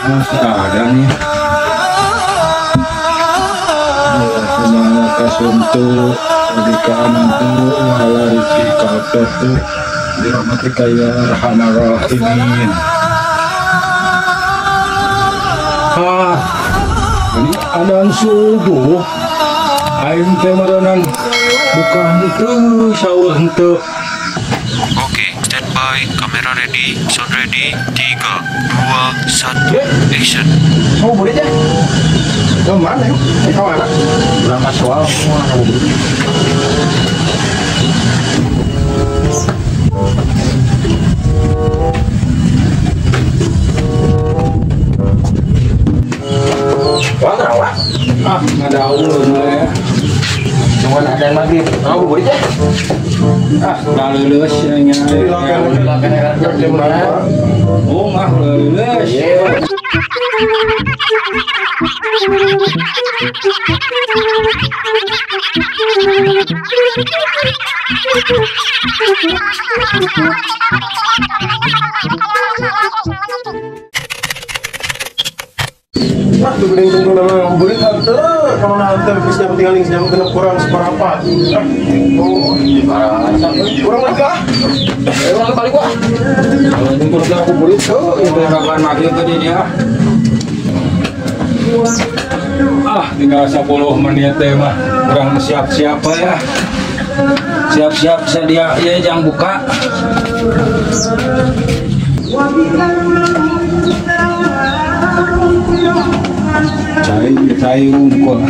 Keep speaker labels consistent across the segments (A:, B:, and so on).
A: Masih ada nih. Semangat kasuntuk pernikahan itu ala rizki kalpet tuh dirahmatika ya arhamar rahimin. Ini adaan subuh aing teh maronan bukan itu sawah henteu.
B: Oke, standby, kamera ready, sound ready, 3, 2, 1, action.
A: Mau boleh aja. Ke mana yuk? Ke mana? Berangkat soal semua. Wah, kenapa? Nggak ada ulun ya. Cuma ada yang maghrib. Mau boleh aja. Nggak lulus ya. Oh, nggak lulus.
C: Wah, tuh tunggu nama burit hantar. Kalau hantar bisa tinggal jam kena kurang seberapa. Oh, kurang lagi lah. Kurang kali gua.
A: Kalau jemput aku burit tuh, itu rakan maghrib tadi dia. Tinggal 10 menit deh mah. Kurang siap-siap ya. Siap-siap sedia ya jangan buka. Cai unggul.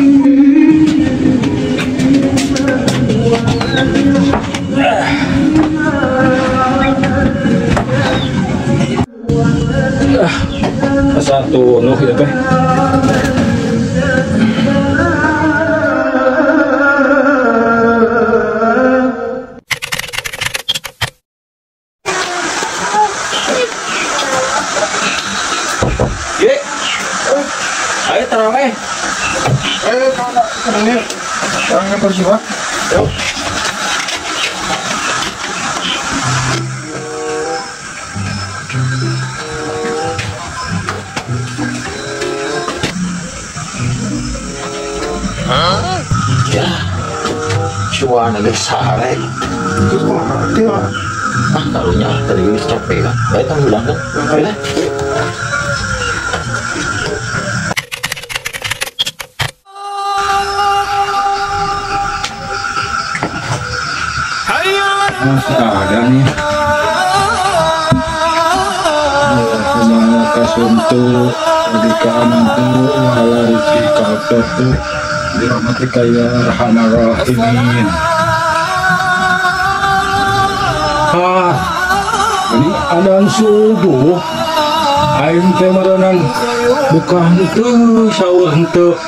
A: Satu nuh ya teh. Ayo terawih.
C: Karena bersifat. Yuk.
D: Ya, cuma agak sare.
C: Terus kalau nanti lah.
D: Karunya tadi capek kan. Baik kamu bilang kan. Boleh.
A: Masih ada nih. Semangat kasuntuk pernikahan itu ala rizki kalpet tuh dirahmatika ya arhamar rahimin. Ini adaan subuh aing teh maronan bukan itu sawah henteu.